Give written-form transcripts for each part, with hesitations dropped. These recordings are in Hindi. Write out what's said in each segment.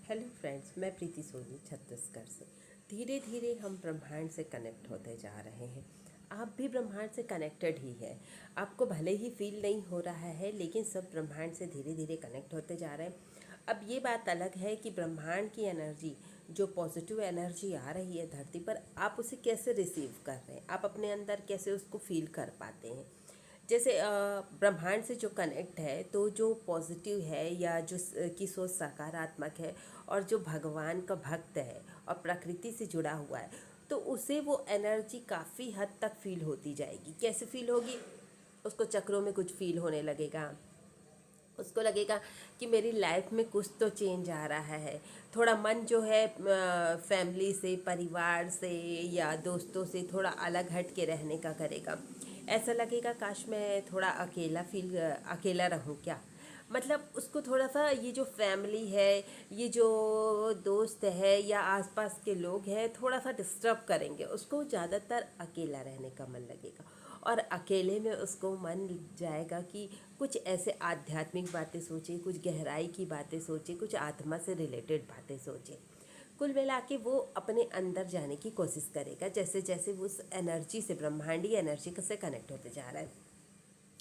हेलो फ्रेंड्स, मैं प्रीति सोनी छत्तीसगढ़ से। धीरे धीरे हम ब्रह्मांड से कनेक्ट होते जा रहे हैं। आप भी ब्रह्मांड से कनेक्टेड ही है। आपको भले ही फील नहीं हो रहा है, लेकिन सब ब्रह्मांड से धीरे धीरे कनेक्ट होते जा रहे हैं। अब ये बात अलग है कि ब्रह्मांड की एनर्जी, जो पॉजिटिव एनर्जी आ रही है धरती पर, आप उसे कैसे रिसीव कर रहे हैं, आप अपने अंदर कैसे उसको फील कर पाते हैं। जैसे ब्रह्मांड से जो कनेक्ट है, तो जो पॉजिटिव है या जो की सोच सकारात्मक है और जो भगवान का भक्त है और प्रकृति से जुड़ा हुआ है, तो उसे वो एनर्जी काफ़ी हद तक फील होती जाएगी। कैसे फील होगी? उसको चक्रों में कुछ फील होने लगेगा। उसको लगेगा कि मेरी लाइफ में कुछ तो चेंज आ रहा है। थोड़ा मन जो है फैमिली से, परिवार से या दोस्तों से थोड़ा अलग हट के रहने का करेगा। ऐसा लगेगा काश मैं थोड़ा अकेला रहूं क्या। मतलब उसको थोड़ा सा ये जो फैमिली है, ये जो दोस्त है या आसपास के लोग हैं, थोड़ा सा डिस्टर्ब करेंगे। उसको ज़्यादातर अकेला रहने का मन लगेगा और अकेले में उसको मन जाएगा कि कुछ ऐसे आध्यात्मिक बातें सोचे, कुछ गहराई की बातें सोचे, कुछ आत्मा से रिलेटेड बातें सोचे। कुल मिला के वो अपने अंदर जाने की कोशिश करेगा, जैसे जैसे वो उस एनर्जी से, ब्रह्मांडी एनर्जी से कनेक्ट होते जा रहा है।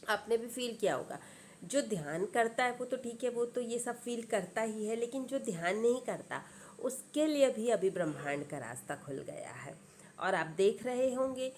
आपने भी फील किया होगा, जो ध्यान करता है वो तो ठीक है, वो तो ये सब फील करता ही है, लेकिन जो ध्यान नहीं करता उसके लिए भी अभी ब्रह्मांड का रास्ता खुल गया है। और आप देख रहे होंगे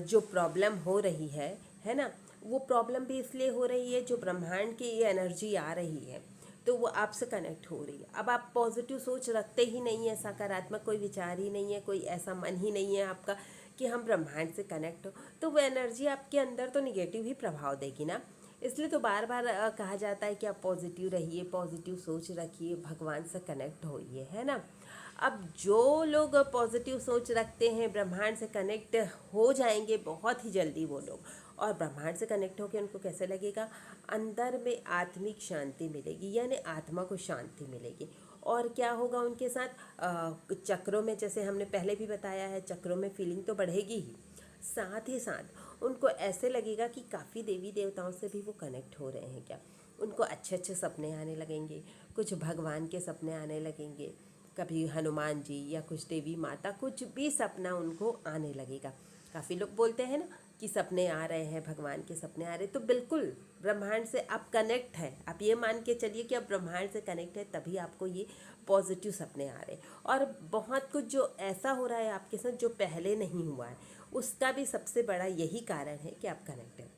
जो प्रॉब्लम हो रही है ना, वो प्रॉब्लम भी इसलिए हो रही है जो ब्रह्मांड की ये एनर्जी आ रही है, तो वो आपसे कनेक्ट हो रही है। अब आप पॉजिटिव सोच रखते ही नहीं है, सकारात्मक कोई विचार ही नहीं है, कोई ऐसा मन ही नहीं है आपका कि हम ब्रह्मांड से कनेक्ट हो, तो वो एनर्जी आपके अंदर तो निगेटिव ही प्रभाव देगी ना। इसलिए तो बार बार कहा जाता है कि आप पॉजिटिव रहिए, पॉजिटिव सोच रखिए, भगवान से कनेक्ट होइए, है ना। अब जो लोग पॉजिटिव सोच रखते हैं, ब्रह्मांड से कनेक्ट हो जाएंगे बहुत ही जल्दी वो लोग। और ब्रह्मांड से कनेक्ट होकर उनको कैसे लगेगा? अंदर में आत्मिक शांति मिलेगी, यानी आत्मा को शांति मिलेगी। और क्या होगा उनके साथ? चक्रों में, जैसे हमने पहले भी बताया है, चक्रों में फीलिंग तो बढ़ेगी ही, साथ ही साथ उनको ऐसे लगेगा कि काफ़ी देवी देवताओं से भी वो कनेक्ट हो रहे हैं क्या। उनको अच्छे अच्छे सपने आने लगेंगे, कुछ भगवान के सपने आने लगेंगे, कभी हनुमान जी या कुछ देवी माता, कुछ भी सपना उनको आने लगेगा। काफ़ी लोग बोलते हैं ना कि सपने आ रहे हैं, भगवान के सपने आ रहे हैं, तो बिल्कुल ब्रह्मांड से आप कनेक्ट हैं। आप ये मान के चलिए कि आप ब्रह्मांड से कनेक्ट है, तभी आपको ये पॉजिटिव सपने आ रहे हैं। और बहुत कुछ जो ऐसा हो रहा है आपके साथ जो पहले नहीं हुआ है, उसका भी सबसे बड़ा यही कारण है कि आप कनेक्ट हैं।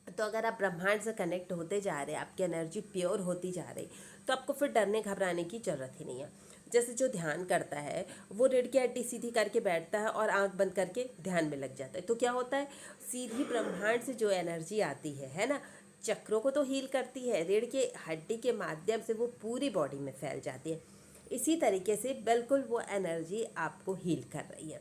तो अगर आप ब्रह्मांड से कनेक्ट होते जा रहे हैं, आपकी एनर्जी प्योर होती जा रही, तो आपको फिर डरने घबराने की ज़रूरत ही नहीं है। जैसे जो ध्यान करता है वो रीढ़ की हड्डी सीधी करके बैठता है और आंख बंद करके ध्यान में लग जाता है, तो क्या होता है? सीधी ब्रह्मांड से जो एनर्जी आती है ना, चक्रों को तो हील करती है, रीढ़ की हड्डी के माध्यम से वो पूरी बॉडी में फैल जाती है। इसी तरीके से बिल्कुल वो एनर्जी आपको हील कर रही है।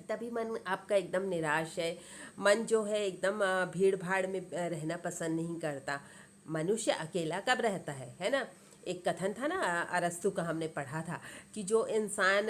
तभी मन आपका एकदम निराश है। मन जो है एकदम भीड़ भाड़ में रहना पसंद नहीं करता। मनुष्य अकेला कब रहता है ना। एक कथन था ना, अरस्तु का, हमने पढ़ा था कि जो इंसान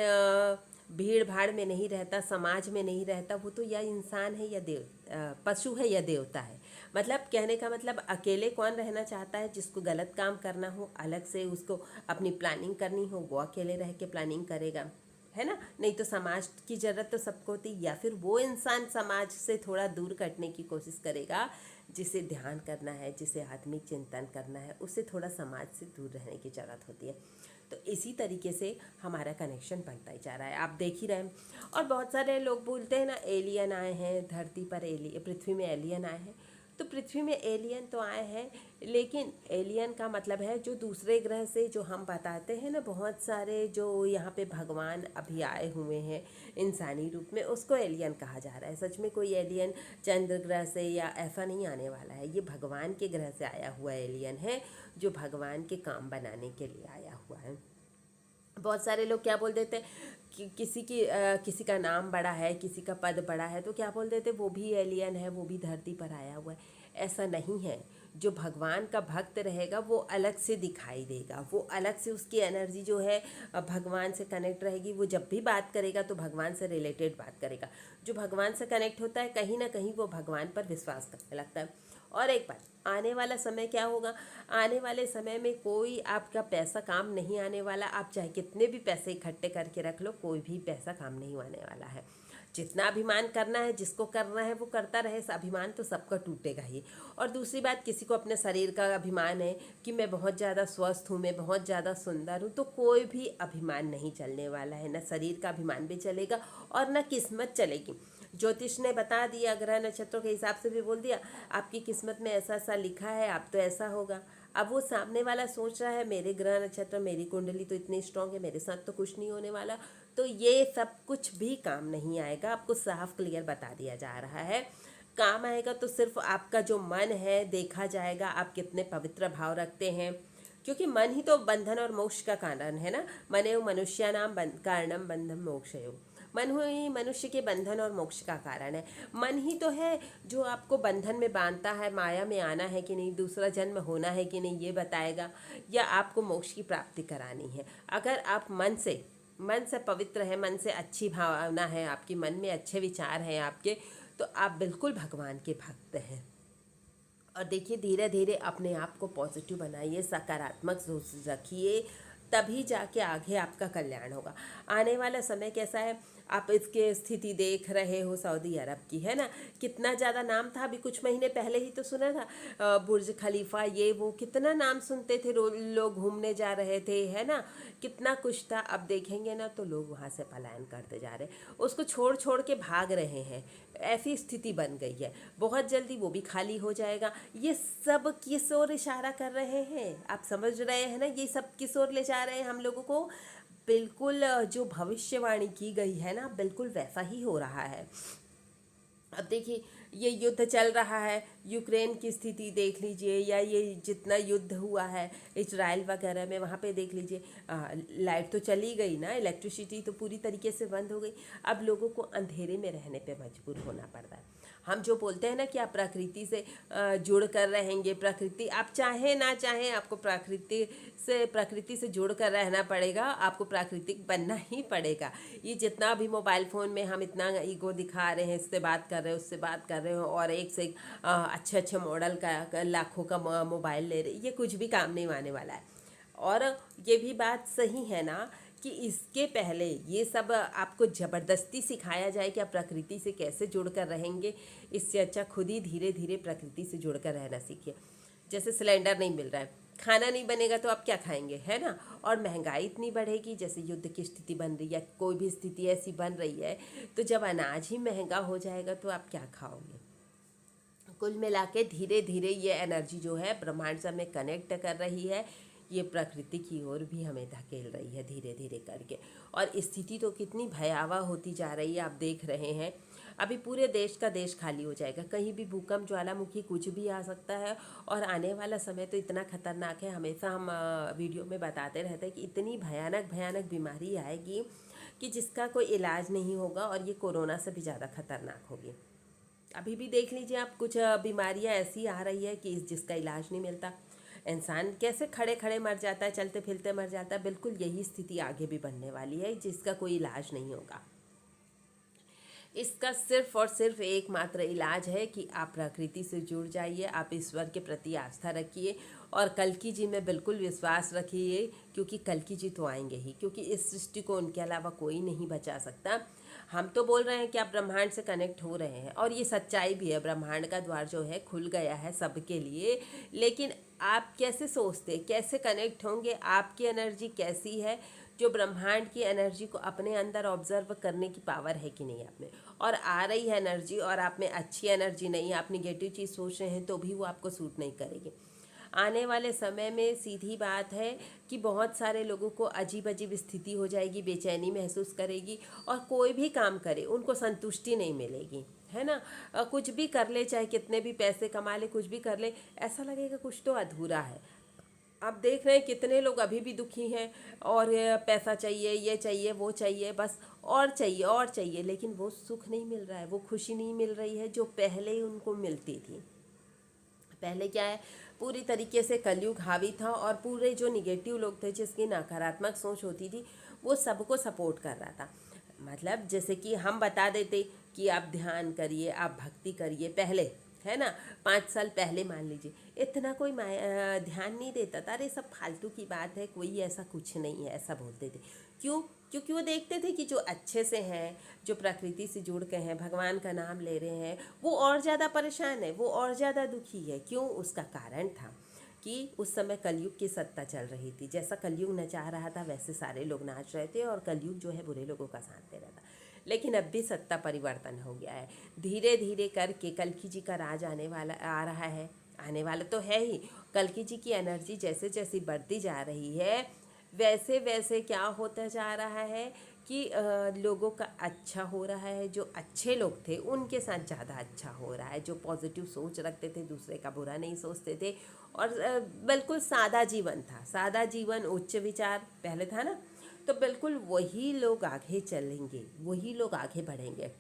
भीड़ भाड़ में नहीं रहता, समाज में नहीं रहता, वो तो या इंसान है या पशु है या देवता है। मतलब कहने का मतलब, अकेले कौन रहना चाहता है? जिसको गलत काम करना हो, अलग से उसको अपनी प्लानिंग करनी हो, वो अकेले रह के प्लानिंग करेगा, है ना। नहीं तो समाज की ज़रूरत तो सबको होती, या फिर वो इंसान समाज से थोड़ा दूर कटने की कोशिश करेगा। जिसे ध्यान करना है, जिसे आत्मिक चिंतन करना है, उसे थोड़ा समाज से दूर रहने की ज़रूरत होती है। तो इसी तरीके से हमारा कनेक्शन बनता ही जा रहा है, आप देख ही रहे हैं। और बहुत सारे लोग बोलते हैं ना, एलियन आए हैं धरती पर, पृथ्वी में एलियन आए हैं। तो पृथ्वी में एलियन तो आए हैं, लेकिन एलियन का मतलब है जो दूसरे ग्रह से, जो हम बताते हैं ना बहुत सारे, जो यहाँ पे भगवान अभी आए हुए हैं इंसानी रूप में, उसको एलियन कहा जा रहा है। सच में कोई एलियन चंद्र ग्रह से या ऐसा नहीं आने वाला है, ये भगवान के ग्रह से आया हुआ एलियन है, जो भगवान के काम बनाने के लिए आया हुआ है। बहुत सारे लोग क्या बोल देते हैं कि किसी का नाम बड़ा है, किसी का पद बड़ा है, तो क्या बोल देते वो भी एलियन है, वो भी धरती पर आया हुआ है। ऐसा नहीं है। जो भगवान का भक्त रहेगा वो अलग से दिखाई देगा, वो अलग से, उसकी एनर्जी जो है भगवान से कनेक्ट रहेगी। वो जब भी बात करेगा तो भगवान से रिलेटेड बात करेगा। जो भगवान से कनेक्ट होता है, कहीं ना कहीं वो भगवान पर विश्वास करने लगता है। और एक बात, आने वाला समय क्या होगा, आने वाले समय में कोई आपका पैसा काम नहीं आने वाला। आप चाहे कितने भी पैसे इकट्ठे करके रख लो, कोई भी पैसा काम नहीं आने वाला है। जितना अभिमान करना है, जिसको करना है वो करता रहे, अभिमान तो सबका टूटेगा ही। और दूसरी बात, किसी को अपने शरीर का अभिमान है कि मैं बहुत ज़्यादा स्वस्थ हूँ, मैं बहुत ज़्यादा सुंदर हूँ, तो कोई भी अभिमान नहीं चलने वाला है। ना शरीर का अभिमान भी चलेगा और ना किस्मत चलेगी। ज्योतिष ने बता दिया, ग्रह नक्षत्रों के हिसाब से भी बोल दिया, आपकी किस्मत में ऐसा ऐसा लिखा है, आप तो ऐसा होगा। अब वो सामने वाला सोच रहा है मेरे ग्रह नक्षत्र, मेरी कुंडली तो इतनी स्ट्रांग है, मेरे साथ तो कुछ नहीं होने वाला, तो ये सब कुछ भी काम नहीं आएगा। आपको साफ क्लियर बता दिया जा रहा है। काम आएगा तो सिर्फ आपका जो मन है देखा जाएगा, आप कितने पवित्र भाव रखते हैं, क्योंकि मन ही तो बंधन और मोक्ष का कारण है ना। मने मनुष्यानाम कारणम बंधन मोक्षयो, मन ही मनुष्य के बंधन और मोक्ष का कारण है। मन ही तो है जो आपको बंधन में बांधता है, माया में आना है कि नहीं, दूसरा जन्म होना है कि नहीं ये बताएगा, या आपको मोक्ष की प्राप्ति करानी है। अगर आप मन से पवित्र है, मन से अच्छी भावना है आपकी, मन में अच्छे विचार हैं आपके, तो आप बिल्कुल भगवान के भक्त हैं। और देखिए, धीरे धीरे अपने आप को पॉजिटिव बनाइए, सकारात्मक सोच रखिए, तभी जाके आगे आपका कल्याण होगा। आने वाला समय कैसा है, आप इसके स्थिति देख रहे हो सऊदी अरब की, है ना। कितना ज़्यादा नाम था, अभी कुछ महीने पहले ही तो सुना था, बुर्ज खलीफा, ये वो, कितना नाम सुनते थे, लोग घूमने जा रहे थे, है ना, कितना कुछ था। अब देखेंगे ना तो लोग वहाँ से पलायन करते जा रहे हैं, उसको छोड़ छोड़ के भाग रहे हैं। ऐसी स्थिति बन गई है, बहुत जल्दी वो भी खाली हो जाएगा। ये सब किस ओर इशारा कर रहे हैं, आप समझ रहे हैं ना, ये सब किस ओर ले जा रहे हैं हम लोगों को। बिल्कुल जो भविष्यवाणी की गई है ना, बिल्कुल वैसा ही हो रहा है। अब देखिए, ये युद्ध चल रहा है, यूक्रेन की स्थिति देख लीजिए, या ये जितना युद्ध हुआ है इजराइल वगैरह में, वहाँ पे देख लीजिए, लाइट तो चली गई ना, इलेक्ट्रिसिटी तो पूरी तरीके से बंद हो गई। अब लोगों को अंधेरे में रहने पे मजबूर होना पड़ रहा है। हम जो बोलते हैं ना कि आप प्रकृति से जुड़ कर रहेंगे, प्रकृति, आप चाहें ना चाहें आपको प्रकृति से जुड़ कर रहना पड़ेगा, आपको प्राकृतिक बनना ही पड़ेगा। ये जितना भी मोबाइल फ़ोन में हम इतना ईगो दिखा रहे हैं, इससे बात कर रहे हैं, उससे बात कर रहे हो, और एक से एक अच्छे अच्छे मॉडल का लाखों का मोबाइल ले रहे, ये कुछ भी काम नहीं आने वाला है। और ये भी बात सही है ना कि इसके पहले ये सब आपको ज़बरदस्ती सिखाया जाए कि आप प्रकृति से कैसे जुड़कर रहेंगे, इससे अच्छा खुद ही धीरे धीरे प्रकृति से जुड़कर रहना सीखिए। जैसे सिलेंडर नहीं मिल रहा है, खाना नहीं बनेगा तो आप क्या खाएंगे, है ना। और महंगाई इतनी बढ़ेगी, जैसे युद्ध की स्थिति बन रही है, कोई भी स्थिति ऐसी बन रही है, तो जब अनाज ही महंगा हो जाएगा तो आप क्या खाओगे। कुल मिला के धीरे धीरे ये एनर्जी जो है ब्रह्मांड से हमें कनेक्ट कर रही है, ये प्रकृति की ओर भी हमें धकेल रही है धीरे धीरे करके। और स्थिति तो कितनी भयावह होती जा रही है, आप देख रहे हैं। अभी पूरे देश का देश खाली हो जाएगा, कहीं भी भूकंप, ज्वालामुखी, कुछ भी आ सकता है। और आने वाला समय तो इतना खतरनाक है, हमेशा हम वीडियो में बताते रहते हैं कि इतनी भयानक भयानक बीमारी आएगी कि जिसका कोई इलाज नहीं होगा, और ये कोरोना से भी ज़्यादा खतरनाक होगी। अभी भी देख लीजिए आप, कुछ बीमारियां ऐसी आ रही है कि जिसका इलाज नहीं मिलता। इंसान कैसे खड़े खड़े मर जाता है, चलते फिरते मर जाता है, बिल्कुल यही स्थिति आगे भी बनने वाली है, जिसका कोई इलाज नहीं होगा। इसका सिर्फ और सिर्फ एकमात्र इलाज है कि आप प्रकृति से जुड़ जाइए, आप ईश्वर के प्रति आस्था रखिए, और कल्कि जी में बिल्कुल विश्वास रखिए, क्योंकि कल्कि जी तो आएंगे ही, क्योंकि इस सृष्टि को उनके अलावा कोई नहीं बचा सकता। हम तो बोल रहे हैं कि आप ब्रह्मांड से कनेक्ट हो रहे हैं, और ये सच्चाई भी है, ब्रह्मांड का द्वार जो है खुल गया है सबके लिए। लेकिन आप कैसे सोचते, कैसे कनेक्ट होंगे, आपकी एनर्जी कैसी है, जो ब्रह्मांड की एनर्जी को अपने अंदर ऑब्जर्व करने की पावर है कि नहीं आप में, और आ रही है एनर्जी, और आप में अच्छी एनर्जी नहीं है, आप निगेटिव चीज़ सोच रहे हैं, तो भी वो आपको सूट नहीं करेगी। आने वाले समय में सीधी बात है कि बहुत सारे लोगों को अजीब अजीब स्थिति हो जाएगी, बेचैनी महसूस करेगी, और कोई भी काम करे उनको संतुष्टि नहीं मिलेगी, है ना। कुछ भी कर ले, चाहे कितने भी पैसे कमा ले, कुछ भी कर ले, ऐसा लगेगा कुछ तो अधूरा है। आप देख रहे हैं कितने लोग अभी भी दुखी हैं, और पैसा चाहिए, ये चाहिए, वो चाहिए, बस और चाहिए और चाहिए, लेकिन वो सुख नहीं मिल रहा है, वो खुशी नहीं मिल रही है जो पहले ही उनको मिलती थी। पहले क्या है, पूरी तरीके से कलयुग हावी था, और पूरे जो निगेटिव लोग थे, जिसकी नकारात्मक सोच होती थी, वो सबको सपोर्ट कर रहा था। मतलब जैसे कि हम बता देते कि आप ध्यान करिए, आप भक्ति करिए, पहले है ना। 5 साल पहले मान लीजिए इतना कोई ध्यान नहीं देता था, अरे सब फालतू की बात है, कोई ऐसा कुछ नहीं है, ऐसा बोलते थे। क्यों? क्योंकि वो देखते थे कि जो अच्छे से हैं, जो प्रकृति से जुड़ के हैं, भगवान का नाम ले रहे हैं, वो और ज़्यादा परेशान है, वो और ज़्यादा दुखी है। क्यों? उसका कारण था कि उस समय कलयुग की सत्ता चल रही थी। जैसा कलयुग नचा रहा था वैसे सारे लोग नाच रहे थे और कलयुग जो है बुरे लोगों का साथ दे रहा था। लेकिन अब भी सत्ता परिवर्तन हो गया है। धीरे धीरे करके कल्कि जी का राज आ रहा है, आने वाला तो है ही। कल्कि जी की एनर्जी जैसे जैसे बढ़ती जा रही है वैसे वैसे क्या होता जा रहा है कि लोगों का अच्छा हो रहा है। जो अच्छे लोग थे उनके साथ ज़्यादा अच्छा हो रहा है, जो पॉजिटिव सोच रखते थे, दूसरे का बुरा नहीं सोचते थे और बिल्कुल सादा जीवन था। सादा जीवन, उच्च विचार पहले था ना, तो बिल्कुल वही लोग आगे चलेंगे, वही लोग आगे बढ़ेंगे।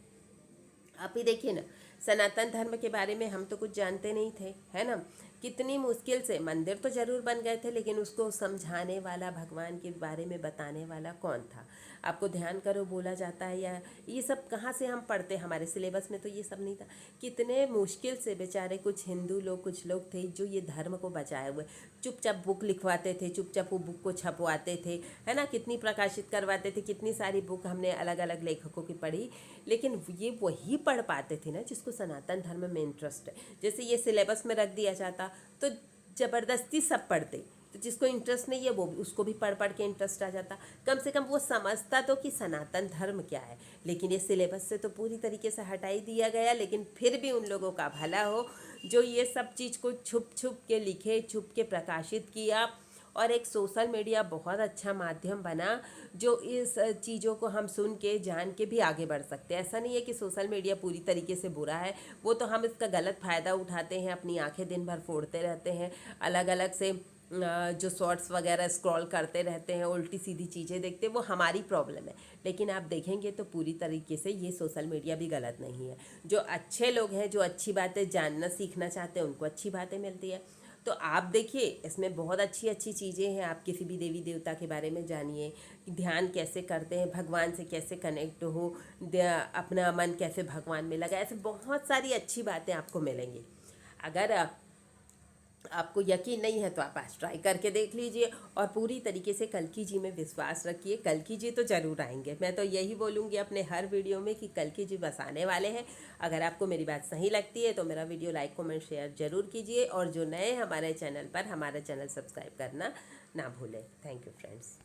आप ही देखिए ना, सनातन धर्म के बारे में हम तो कुछ जानते नहीं थे, है ना। कितनी मुश्किल से मंदिर तो जरूर बन गए थे, लेकिन उसको समझाने वाला, भगवान के बारे में बताने वाला कौन था? आपको ध्यान करो बोला जाता है, या ये सब कहाँ से हम पढ़ते? हमारे सिलेबस में तो ये सब नहीं था। कितने मुश्किल से बेचारे कुछ हिंदू लोग, कुछ लोग थे जो ये धर्म को बचाए हुए, चुपचाप बुक लिखवाते थे, चुपचाप वो बुक को छपवाते थे, है ना। कितनी प्रकाशित करवाते थे, कितनी सारी बुक हमने अलग अलग लेखकों की पढ़ी, लेकिन ये वही पढ़ पाते थे ना जिसको सनातन धर्म में इंटरेस्ट है। जैसे ये सिलेबस में रख दिया जाता तो ज़बरदस्ती सब पढ़ते, तो जिसको इंटरेस्ट नहीं है वो उसको भी पढ़ पढ़ के इंटरेस्ट आ जाता। कम से कम वो समझता तो कि सनातन धर्म क्या है। लेकिन ये सिलेबस से तो पूरी तरीके से हटा ही दिया गया। लेकिन फिर भी उन लोगों का भला हो जो ये सब चीज़ को छुप छुप के लिखे, छुप के प्रकाशित किया। और एक सोशल मीडिया बहुत अच्छा माध्यम बना जो इस चीज़ों को हम सुन के जान के भी आगे बढ़ सकते हैं। ऐसा नहीं है कि सोशल मीडिया पूरी तरीके से बुरा है, वो तो हम इसका गलत फ़ायदा उठाते हैं, अपनी आंखें दिन भर फोड़ते रहते हैं, अलग अलग से जो शॉर्ट्स वगैरह स्क्रॉल करते रहते हैं, उल्टी सीधी चीज़ें देखते हैं, वो हमारी प्रॉब्लम है। लेकिन आप देखेंगे तो पूरी तरीके से ये सोशल मीडिया भी गलत नहीं है। जो अच्छे लोग हैं, जो अच्छी बातें जानना सीखना चाहते हैं, उनको अच्छी बातें मिलती है। तो आप देखिए इसमें बहुत अच्छी अच्छी चीज़ें हैं। आप किसी भी देवी देवता के बारे में जानिए, ध्यान कैसे करते हैं, भगवान से कैसे कनेक्ट हो, अपना मन कैसे भगवान में लगा, ऐसे बहुत सारी अच्छी बातें आपको मिलेंगी। अगर आपको यकीन नहीं है तो आप आज ट्राई करके देख लीजिए और पूरी तरीके से कल्कि जी में विश्वास रखिए। कल्कि जी तो ज़रूर आएंगे, मैं तो यही बोलूँगी अपने हर वीडियो में कि कल्कि जी बस आने वाले हैं। अगर आपको मेरी बात सही लगती है तो मेरा वीडियो लाइक कमेंट शेयर ज़रूर कीजिए और जो नए हमारे चैनल पर, हमारा चैनल सब्सक्राइब करना ना भूलें। Thank you friends.